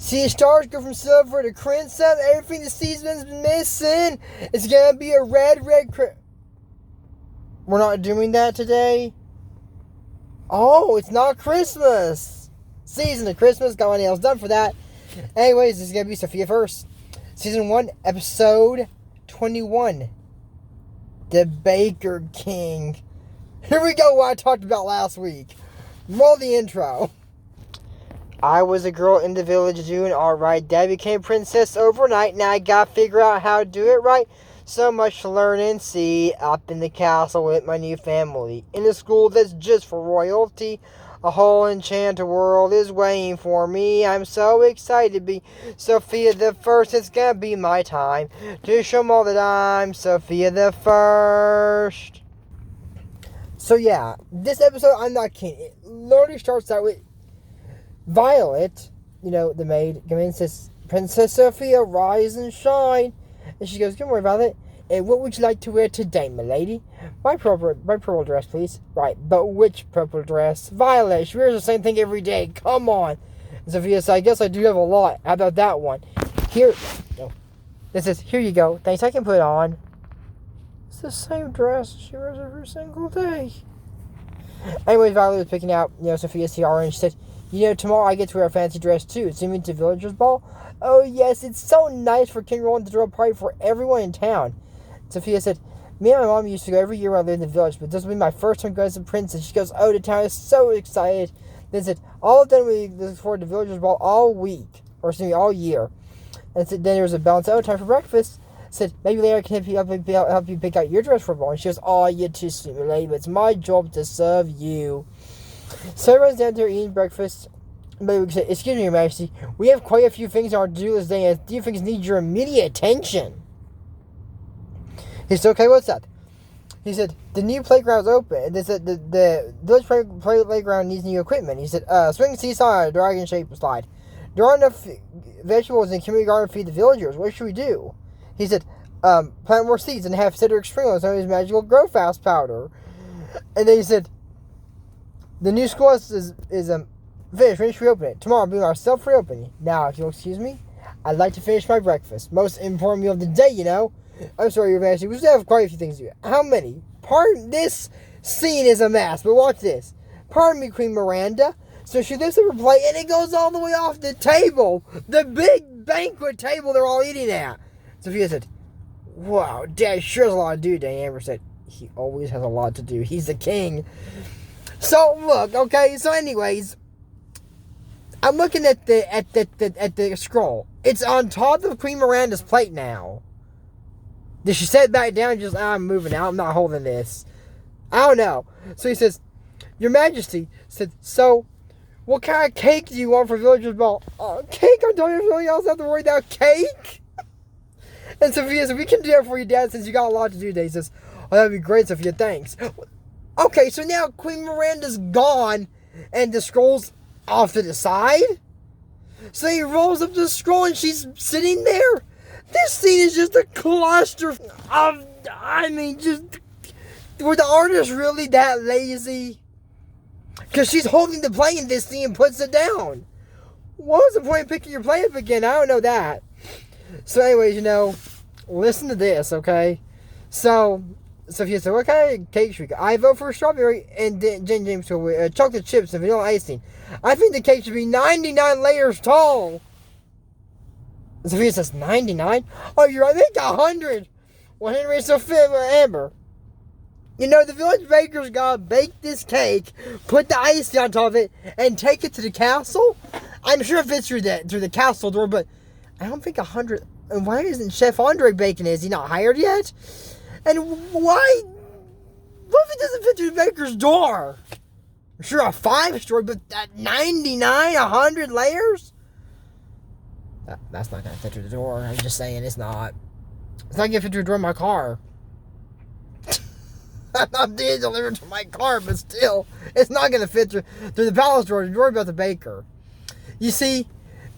See, stars go from silver to crimson. Everything the season's been missing. It's gonna be a red. We're not doing that today. Oh, it's not Christmas. Season of Christmas. Got my nails done for that. Anyways, this is gonna be Sofia first. Season 1, episode 21. The Baker King. Here we go, what I talked about last week. Roll the intro. I was a girl in the village doing alright. Dad became princess overnight. Now I gotta figure out how to do it right. So much to learn and see. Up in the castle with my new family. In a school that's just for royalty. A whole enchanted world is waiting for me. I'm so excited to be Sofia the First. It's gonna be my time to show them all that I'm Sofia the First. So yeah, this episode, I'm not kidding. It literally starts out with Violet, the maid, come in and says, Princess Sofia, rise and shine. And she goes, don't worry about it. And what would you like to wear today, my lady? My purple dress, please. Right, but which purple dress? Violet, she wears the same thing every day. Come on. And Sophia says, I guess I do have a lot. How about that one? Here, this is, here you go. Thanks, I can put it on. It's the same dress she wears every single day. Anyways, Violet was picking out, Sophia's tiara, and she said, tomorrow I get to wear a fancy dress too. It's even to Villagers' Ball. Oh, yes, it's so nice for King Roland to throw a party for everyone in town. Sophia said, me and my mom used to go every year when I lived in the village, but this will be my first time going as a princess. She goes, oh, the town is so excited. Then said, all of them we look forward to Villagers' Ball all week, or excuse me, all year. And said, then there was a balance. Oh, time for breakfast. Said, maybe later I can help you pick out your dress for a ball. And she goes, oh, you're too sweet, lady, but it's my job to serve you. So everyone's down there eating breakfast. But we said, excuse me, Your Majesty, we have quite a few things on our to-do list today, and a few things need your immediate attention. He said, okay, what's that? He said, the new playground's open. They said, the village playground needs new equipment. He said, swing seesaw, dragon-shaped slide. There aren't enough vegetables in community garden to feed the villagers. What should we do? He said, plant more seeds and have Cedric Sprinkle some of his magical grow fast powder. And then he said, the new school is finish reopening. Tomorrow will be our self-reopening. Now, if you'll excuse me, I'd like to finish my breakfast. Most important meal of the day, I'm sorry, Your Majesty. We still have quite a few things to do. How many? This scene is a mess, but watch this. Pardon me, Queen Miranda. So she lifts up her plate, and it goes all the way off the table. The big banquet table they're all eating at. Sophia said, wow, Dad sure has a lot to do today. Amber said, he always has a lot to do. He's the king. So, look, okay, so anyways, I'm looking at the scroll. It's on top of Queen Miranda's plate now. Did she set it back down and just, I'm moving out, I'm not holding this? I don't know. So he says, Your Majesty said, so, what kind of cake do you want for Villagers' Ball? Cake? I'm telling you, everybody else have to worry about cake? And Sophia said, we can do that for you, Dad, since you got a lot to do today. He says, oh, that'd be great, Sophia, thanks. Okay, so now Queen Miranda's gone, and the scroll's off to the side? So he rolls up the scroll, and she's sitting there? This scene is just a cluster of, just, were the artists really that lazy? Because she's holding the plate in this scene and puts it down. What was the point of picking your plate up again? I don't know that. So anyways, listen to this, okay? So, Sophia said, what kind of cake should we get? I vote for strawberry and James chocolate chips and vanilla icing. I think the cake should be 99 layers tall. Sophia says, 99? Oh, you're right, make 100. 100 is Sophia Amber. The village baker's gotta bake this cake, put the icing on top of it, and take it to the castle? I'm sure it fits through the castle door, but I don't think 100... And why isn't Chef Andre baking it? Is he not hired yet? And why... What if it doesn't fit through the baker's door? I'm sure a 5-story, but at 99, 100 layers? That's not going to fit through the door. I'm just saying, it's not. It's not going to fit through the door of my car. I'm not being delivered to my car, but still, it's not going to fit through the palace door. Don't worry about the baker. You see,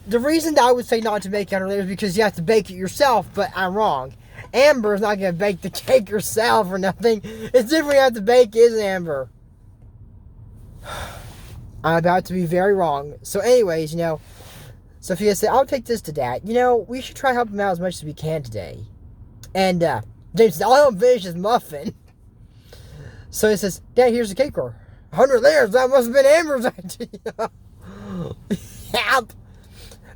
the reason that I would say not to bake it later is because you have to bake it yourself, but I'm wrong. Amber's not going to bake the cake herself or nothing. It's different you have to bake, isn't Amber? I'm about to be very wrong. So anyways, Sophia said, I'll take this to Dad. We should try to help him out as much as we can today. And James says, I'll help him finish his muffin. So he says, Dad, here's the cake order. 100 layers, that must have been Amber's idea. Help.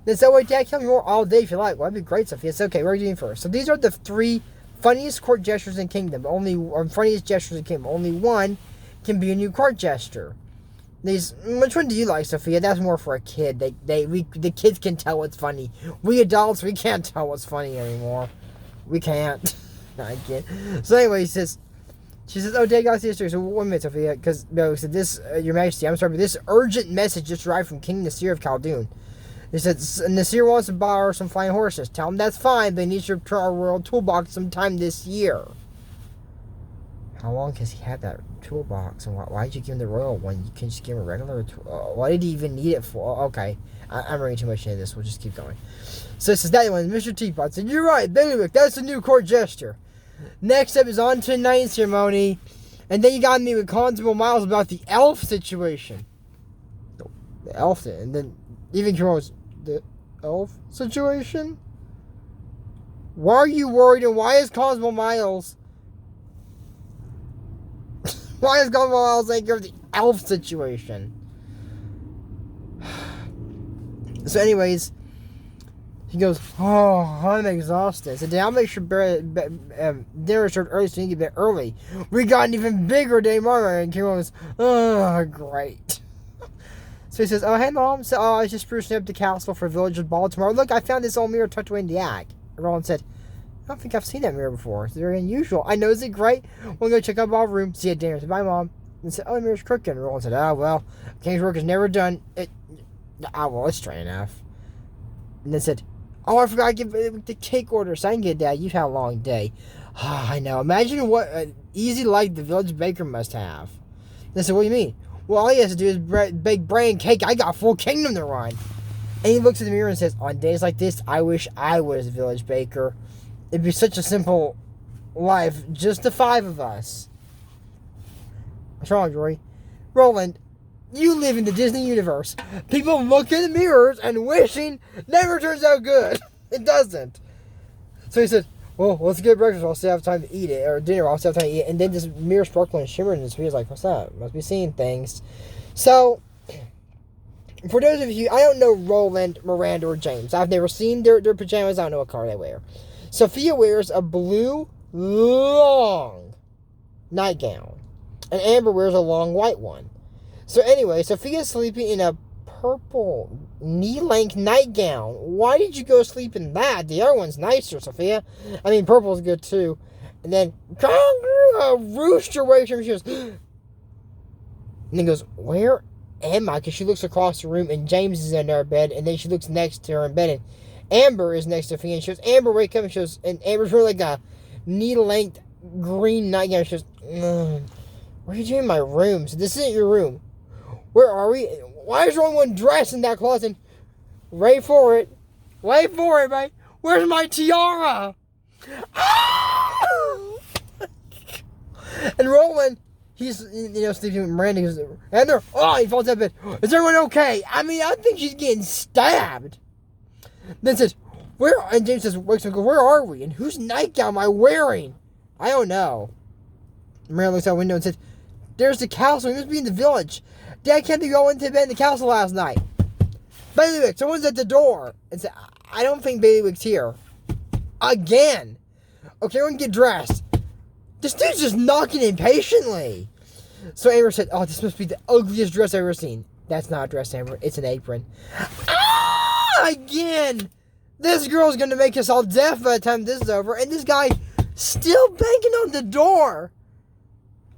Then so wait, Dad, tell me more all day if you like. Well, that'd be great, Sophia. It's okay, what are you doing first? So these are the 3 funniest court gestures in Kingdom. Funniest gestures in Kingdom. Only one can be a new court gesture. Which one do you like, Sophia? That's more for a kid. The kids can tell what's funny. We adults, we can't tell what's funny anymore. We can't. I can't. So anyway, she says, oh, Dad, got to see this. So 1 minute, Sophia, because no, said this, Your Majesty, I'm sorry, but this urgent message just arrived from King Nasir of Khaldun. He said, Nasir wants to borrow some flying horses. Tell him that's fine, but he needs to return our royal toolbox sometime this year. How long has he had that toolbox? And why did you give him the royal one? You can just give him a regular tool. Why did he even need it for? Okay. I'm reading too much into this. We'll just keep going. So it says, that one, Mr. Teapot said, you're right, Bailiwick, that's the new court gesture. Next up is on to the night ceremony. And then you got me with Constable Miles about the elf situation. The elf thing. And then even Carol's, the elf situation? Why are you worried, and why is Constable Miles... Why is Constable Miles taking care of the elf situation? So anyways, he goes, oh, I'm exhausted. So I'll make sure dinner started early so you can get there early. We got an even bigger day tomorrow. And Kieran goes, oh, great. So he says, oh, hey, Mom. So, I was just sprucing up the castle for Village's ball tomorrow. Look, I found this old mirror tucked away in the attic. And Roland said, I don't think I've seen that mirror before. It's very unusual. I know, is it great? We'll go check out our room. See you at dinner. I said, bye, Mom. And said, oh, the mirror's crooked. And Roland said, oh, well, King's work is never done. Well, it's straight enough. And then said, oh, I forgot to give the cake order. So I can get that. You've had a long day. Oh, I know. Imagine what an easy life the village baker must have. And I said, what do you mean? Well, all he has to do is bake bread and cake. I got a full kingdom to run. And he looks at the mirror and says, on days like this, I wish I was a village baker. It'd be such a simple life, just the 5 of us. What's wrong, Jory? Roland, you live in the Disney universe. People look in the mirrors and wishing never turns out good. It doesn't. So he said, well, let's get breakfast. I'll still have time to eat it. Or dinner, I'll still have time to eat it. And then this mirror sparkling and shimmering. And Sophia's like, what's that? Must be seeing things. So, for those of you, I don't know Roland, Miranda, or James. I've never seen their pajamas. I don't know what color they wear. Sophia wears a blue, long nightgown. And Amber wears a long white one. So anyway, Sophia's sleeping in a purple knee-length nightgown. Why did you go sleep in that? The other one's nicer, Sophia. I mean, purple's good too. And then, rooster wakes her and she goes, and then goes, where am I? Because she looks across the room and James is in her bed. And then she looks next to her in bed and Amber is next to Sophia. And she goes, Amber, wake up. And she goes, and Amber's wearing like a knee-length green nightgown. She goes, what are you doing in my room? So this isn't your room. Where are we? Why is there only one dress in that closet? Wait for it. Wait for it, mate. Where's my tiara? Ah! And Roland, he's, sleeping with Miranda. He goes, and there, he falls out of bed. Is everyone okay? I mean, I think she's getting stabbed. Then says, where? And James says, wakes up and goes, where are we? And whose nightgown am I wearing? I don't know. Miranda looks out the window and says, there's the castle. We must be in the village. Dad can't be going to bed in the castle last night. Bailiwick, someone's at the door. And said, I don't think Bailiwick's here. Again. Okay, everyone get dressed. This dude's just knocking impatiently. So Amber said, oh, this must be the ugliest dress I've ever seen. That's not a dress, Amber. It's an apron. Again. This girl's going to make us all deaf by the time this is over. And this guy still banging on the door.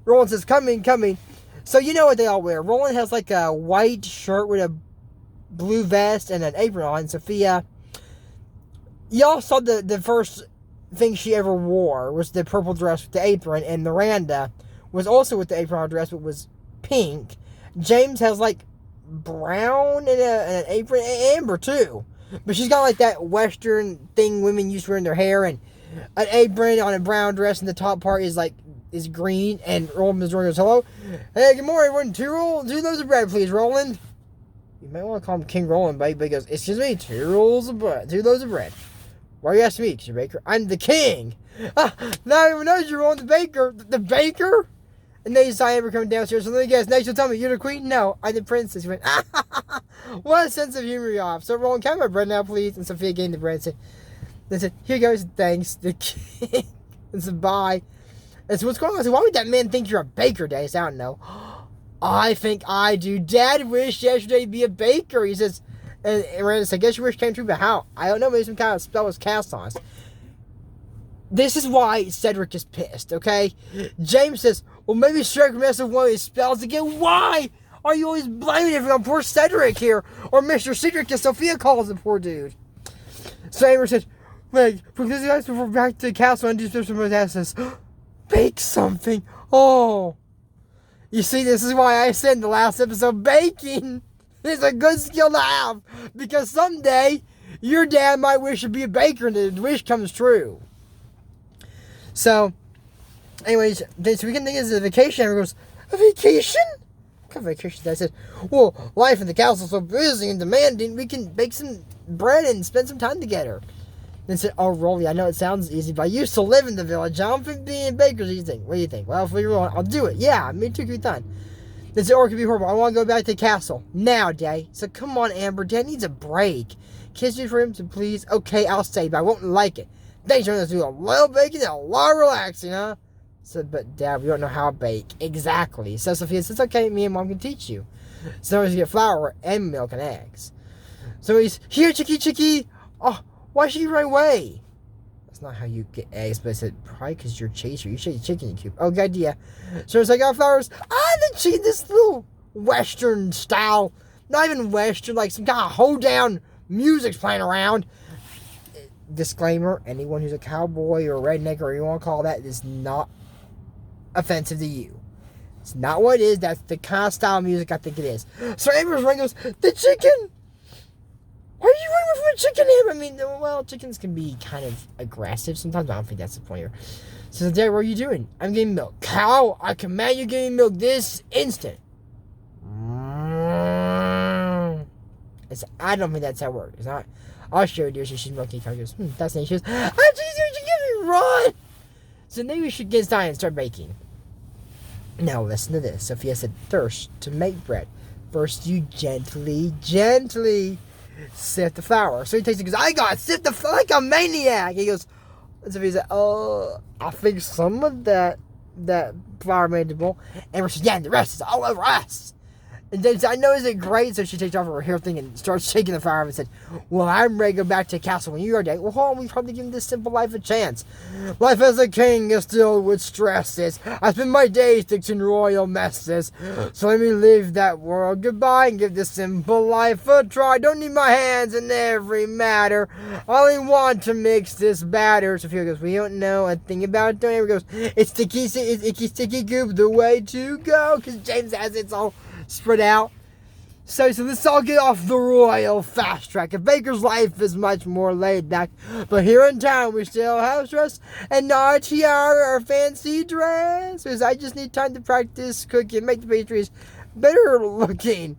Roland says, coming. So you know what they all wear. Roland has like a white shirt with a blue vest and an apron on. Sophia, y'all saw the first thing she ever wore was the purple dress with the apron. And Miranda was also with the apron on dress, but was pink. James has like brown and an apron. And Amber too. But she's got like that Western thing women used to wear in their hair. And an apron on a brown dress. And the top part is green, and Roland goes, hello? Hey, good morning, everyone. Two loaves of bread, please, Roland. You might want to call him King Roland, buddy, but he goes, excuse me, 2 loaves of bread. Why are you asking me? Because you're baker. I'm the king. Now everyone knows you're on the baker. The baker? And then you saw Amber coming downstairs. So let me guess. Next you'll tell me, you're the queen? No, I'm the princess. He went, what a sense of humor you have. So Roland, can I have my bread now, please? And Sophia gave him the bread and said, here goes, thanks, the king. And said, bye. And so what's going on? I said, why would that man think you're a baker, Dad? I don't know. I think I do. Dad wished yesterday to be a baker. He says, and Miranda said, I guess your wish came true, but how? I don't know. Maybe some kind of spell was cast on us. This is why Cedric is pissed, okay? James says, well, maybe Cedric messed with one of his spells again. Why are you always blaming everything on poor Cedric here? Or Mr. Cedric, as Sophia calls the poor dude. So Amber said, like, because guys before back to the castle and do some of that says, bake something. Oh. You see, this is why I said in the last episode, baking is a good skill to have. Because someday, your dad might wish to be a baker and the wish comes true. So, anyways, this weekend thing is a vacation. Everyone goes, a vacation? What kind of vacation? I said, well, life in the castle is so busy and demanding, we can bake some bread and spend some time together. Then said, oh, Rolly, I know it sounds easy, but I used to live in the village. I don't think being bakers. What do you think? Well, if we want, I'll do it. Yeah, me too, could be done. Then said, or it could be horrible. I want to go back to the castle. Now, Daddy. So come on, Amber. Dad needs a break. Kiss me for him, so please. Okay, I'll stay, but I won't like it. Thanks for let's do a little baking and a lot of relaxing, huh? So, but Dad, we don't know how to bake. Exactly. So Sophia says, okay, me and Mom can teach you. So you get flour and milk and eggs. So he's, here, Chicky. Oh, why should you run away? That's not how you get eggs, but I said, probably because you're a chaser. You should eat chicken, you cube. Oh, good idea. So I got flowers. The cheese, this little Western style. Not even Western, like some kind of hoedown music's playing around. Disclaimer, anyone who's a cowboy or a redneck or you want to call that is not offensive to you. It's not what it is. That's the kind of style of music I think it is. So Amber's ring goes, the chicken! Why are you running from a chicken, Amber? I mean, well, chickens can be kind of aggressive sometimes, but I don't think that's the point here. So Dad, what are you doing? I'm getting milk. Cow, I command you getting milk this instant. I don't think that's how it works. It's not. I'll show you, dear. So she's milking. Cow goes, that's nice. She goes, Jesus, you give me run. So maybe we should get inside and start baking. Now listen to this. Sophia said, thirst to make bread. First, you gently sift the flour. So he takes it and goes, I got sift the flour like a maniac. He goes, and Sophia said, I think some of that flour made the bowl. And she said, yeah, and the rest is all over us. And then I know, isn't it great? So she takes off her hair thing and starts shaking the fire and said, well, I'm ready to go back to the castle when you are dead. Well, hold on, we probably give this simple life a chance. Life as a king is filled with stresses. I spend my days fixing royal messes. So let me leave that world goodbye and give this simple life a try. Don't need my hands in every matter. I only want to mix this batter. Sophia goes, we don't know a thing about it. Amber goes, it's icky, sticky goop, the way to go. Because James has it's all spread out. So let's all get off the royal fast track. A baker's life is much more laid back, but here in town we still have stress and not a tiara or fancy dress. Because I just need time to practice cooking and make the pastries better looking.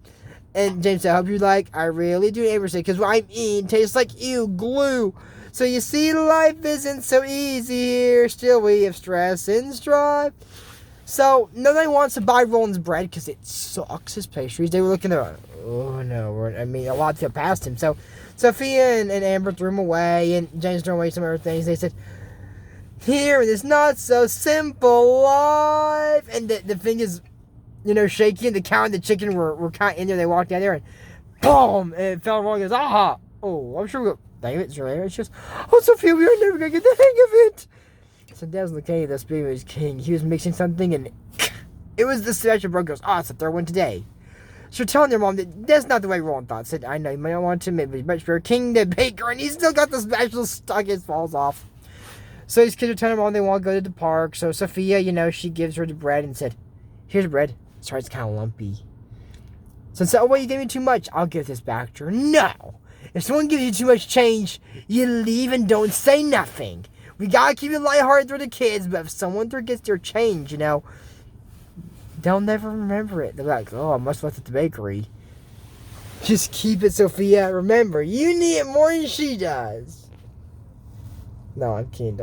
And James said, I hope you like. I really do. Amber said, because what I'm eating tastes like glue. So you see, life isn't so easy here. Still we have stress and strife. So, nobody wants to buy Roland's bread because it sucks, his pastries. They were looking at, oh no, a lot of people passed him. So, Sophia and Amber threw him away, and James threw away some other things. They said, here, this not so simple life. And the thing is, shaky, and the cow and the chicken were kind of in there. They walked down there, and boom, and it fell wrong. He goes, aha. Oh, I'm sure we'll go, dang it, sure. She goes, oh, Sophia, we are never going to get the hang of it. So Dad's looking at the spirit of his king. He was mixing something and it was the special bro goes, it's the third one today. So telling their mom that that's not the way Roland thought. Said, I know you might not want to, maybe much for a king the baker, and he's still got the special stuck, it falls off. So these kids are telling mom they want to go to the park. So Sophia, she gives her the bread and said, here's bread. Sorry, it's kind of lumpy. So instead, you gave me too much. I'll give this back to her. No. If someone gives you too much change, you leave and don't say nothing. We gotta keep it lighthearted for the kids, but if someone forgets their change, they'll never remember it. They're like, I must have left at the bakery. Just keep it, Sofia. Remember, you need it more than she does. No, I'm kidding.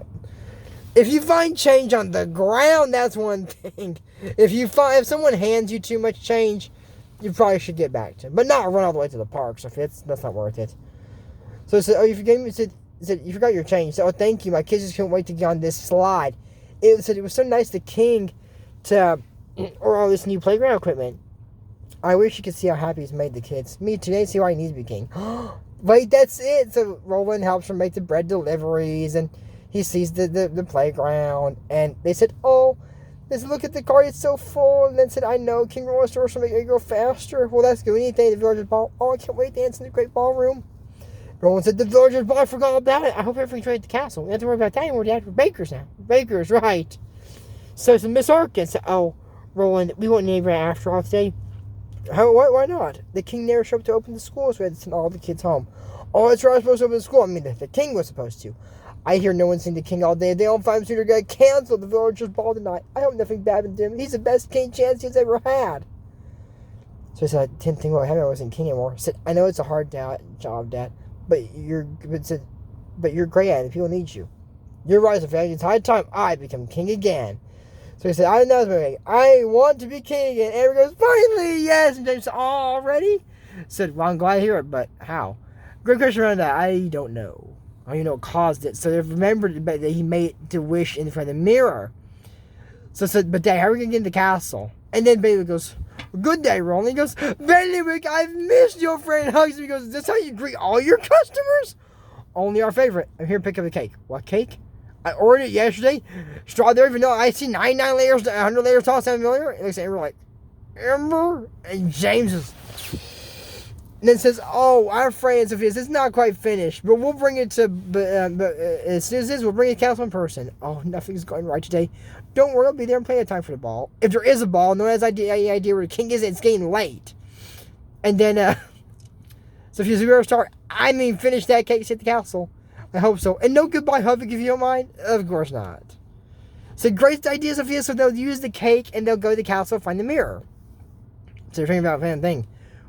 If you find change on the ground, that's one thing. If someone hands you too much change, you probably should get back to them. But not run all the way to the park, Sofia. That's not worth it. So it said, oh, you forgave me. It said, you forgot your change. So, oh, thank you. My kids just couldn't wait to get on this slide. It said it was so nice the king to or all this new playground equipment. I wish you could see how happy he's made the kids. Me too. They see why he needs to be king. Wait, that's it. So Roland helps her make the bread deliveries, and he sees the playground. And they said, oh, let's look at the car. It's so full. And then said, I know King Roland's store will make it go faster. Well, that's good. We need to thank the villagers ball. Oh, I can't wait to dance in the great ballroom. Roland said, the villagers ball. I forgot about it. I hope everything's right at the castle. We don't have to worry about that anymore, Dad. We're bakers now. Bakers, right. So it's Miss Arkin said, oh, Roland, we won't need right after all today. Why not? The king never showed up to open the school, so we had to send all the kids home. Oh, it's right, I was supposed to open the school. I mean, the king was supposed to. I hear no one's seen the king all day. They all 5 sooner got canceled. The villagers ball tonight. I hope nothing bad happened to him. He's the best king chance he's ever had. So I said, I didn't think what happened. I wasn't king anymore. I said, I know it's a hard job, Dad, but you're great at it. People need you. You're right, Sofia. It's high time I become king again. So he said, I know, I want to be king again. And everyone goes, finally, yes. And James said, already? Said, well, I'm glad to hear it, but how? Great question around that. I don't know. I don't even know what caused it. So they remembered that he made to wish in front of the mirror. So I said, but Dad, how are we going to get in the castle? And then Bailey goes, good day, Roland. He goes, Bailey, I've missed your friend. Hugs me. He goes, is this how you greet all your customers? Only our favorite. I'm here to pick up the cake. What cake? I ordered it yesterday. Strawberry vanilla. I see 99 layers, 100 layers tall, 7 millimeter. And they say, we're like, Amber? And James is. And then says, oh, our friend Sofia, it's not quite finished, but we'll bring it to, but as soon as this, we'll bring it to council in person. Oh, nothing's going right today. Don't worry, I'll be there and plenty of time for the ball. If there is a ball, no one has any idea where the king is, it's getting late. And then, Sofia's we better start. I mean, finish that cake at the castle. I hope so. And no goodbye hubbing if you don't mind? Of course not. So great idea, Sofia. So they'll use the cake and they'll go to the castle and find the mirror. So they're thinking about a thing.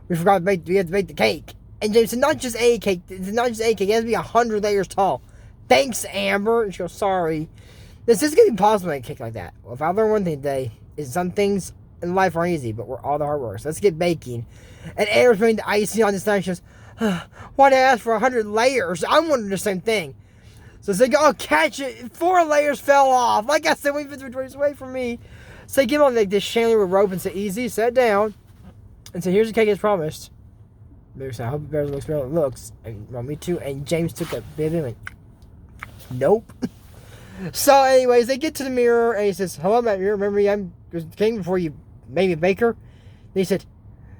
We forgot we have to bake the cake. And James said, not just a cake. It's not just a cake. It has to be 100 layers tall. Thanks, Amber. And she goes, sorry. This is going to be possible to make a cake like that. Well, if I learn one thing today, is some things in life aren't easy, but we're all the hard work. So let's get baking. And Amber's putting the icing on this night. She goes, why'd I ask for 100 layers? I'm wondering the same thing. So they go, oh, catch it. 4 layers fell off. Like I said, we've been 3 away from me. So they give on like this chandelier with rope and say, easy, set down. And so here's the cake as promised. I hope it better looks better than it looks. And well, me too. And James took a bit and went, nope. So anyways, they get to the mirror and he says, hello, Matt, you remember me? I'm the king before you made me a baker. And he said,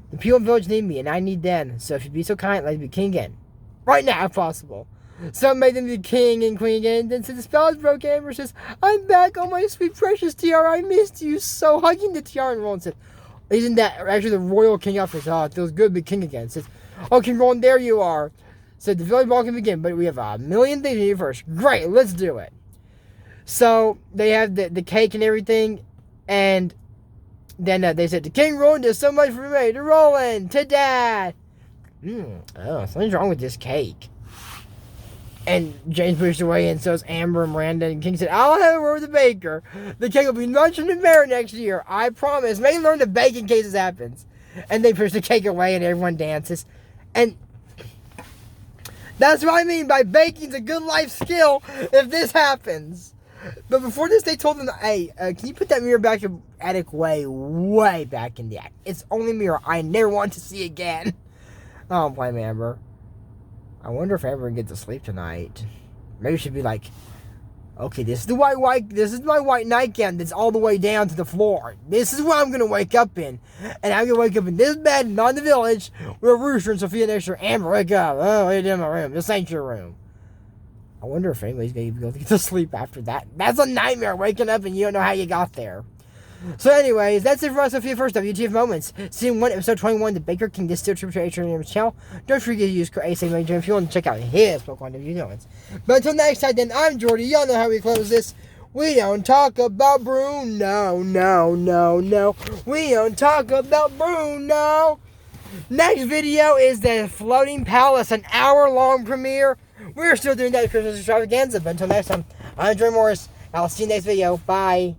the people in the village need me, and I need them. So if you'd be so kind, let me be king again. Right now, if possible. So made them be king and queen again. Then said, the spell is broken. Amber says, I'm back, oh my sweet precious tiara. I missed you so. Hugging the tiara. And Roland said, isn't that actually the royal king outfit? Oh, it feels good to be king again. Says, oh, King Roland, there you are. Said, the village ball can begin, but we have a million things to do first. Great, let's do it. So they have the cake and everything, and then they said, to King Roland, there's so much for me. To Roland, to Dad. Oh, something's wrong with this cake. And James pushed away, and so is Amber and Miranda. And King said, I'll have a word with the baker. The cake will be much in the better next year. I promise. May learn to bake in case this happens. And they push the cake away, and everyone dances. And that's what I mean by baking's a good life skill if this happens. But before this, they told them, hey, can you put that mirror back in the attic way back in the attic? It's the only mirror I never want to see again. I don't blame Amber. I wonder if Amber can get to sleep tonight. Maybe she'd be like, okay, this is my white nightgown that's all the way down to the floor. This is what I'm going to wake up in. And I'm going to wake up in this bed, not in the village, with a rooster and Sofia next to her. Amber, wake up. Oh, what are you doing in my room? This ain't your room. I wonder if anybody's going to be able to get to sleep after that. That's a nightmare, waking up and you don't know how you got there. So anyways, that's it for us, Sofia First WTF Moments. Season 1, Episode 21, The Baker King. This is still tribute to H&M's channel. Don't forget to use code ASAMajor if you want to check out his Pokemon WTF Moments. But until next time, then, I'm Jordy. Y'all know how we close this. We don't talk about Bruno. No. We don't talk about Bruno. Next video is the Floating Palace, an hour-long premiere. We're still doing that Christmas extravaganza, but until next time, I'm Drew Morris. I'll see you next video. Bye.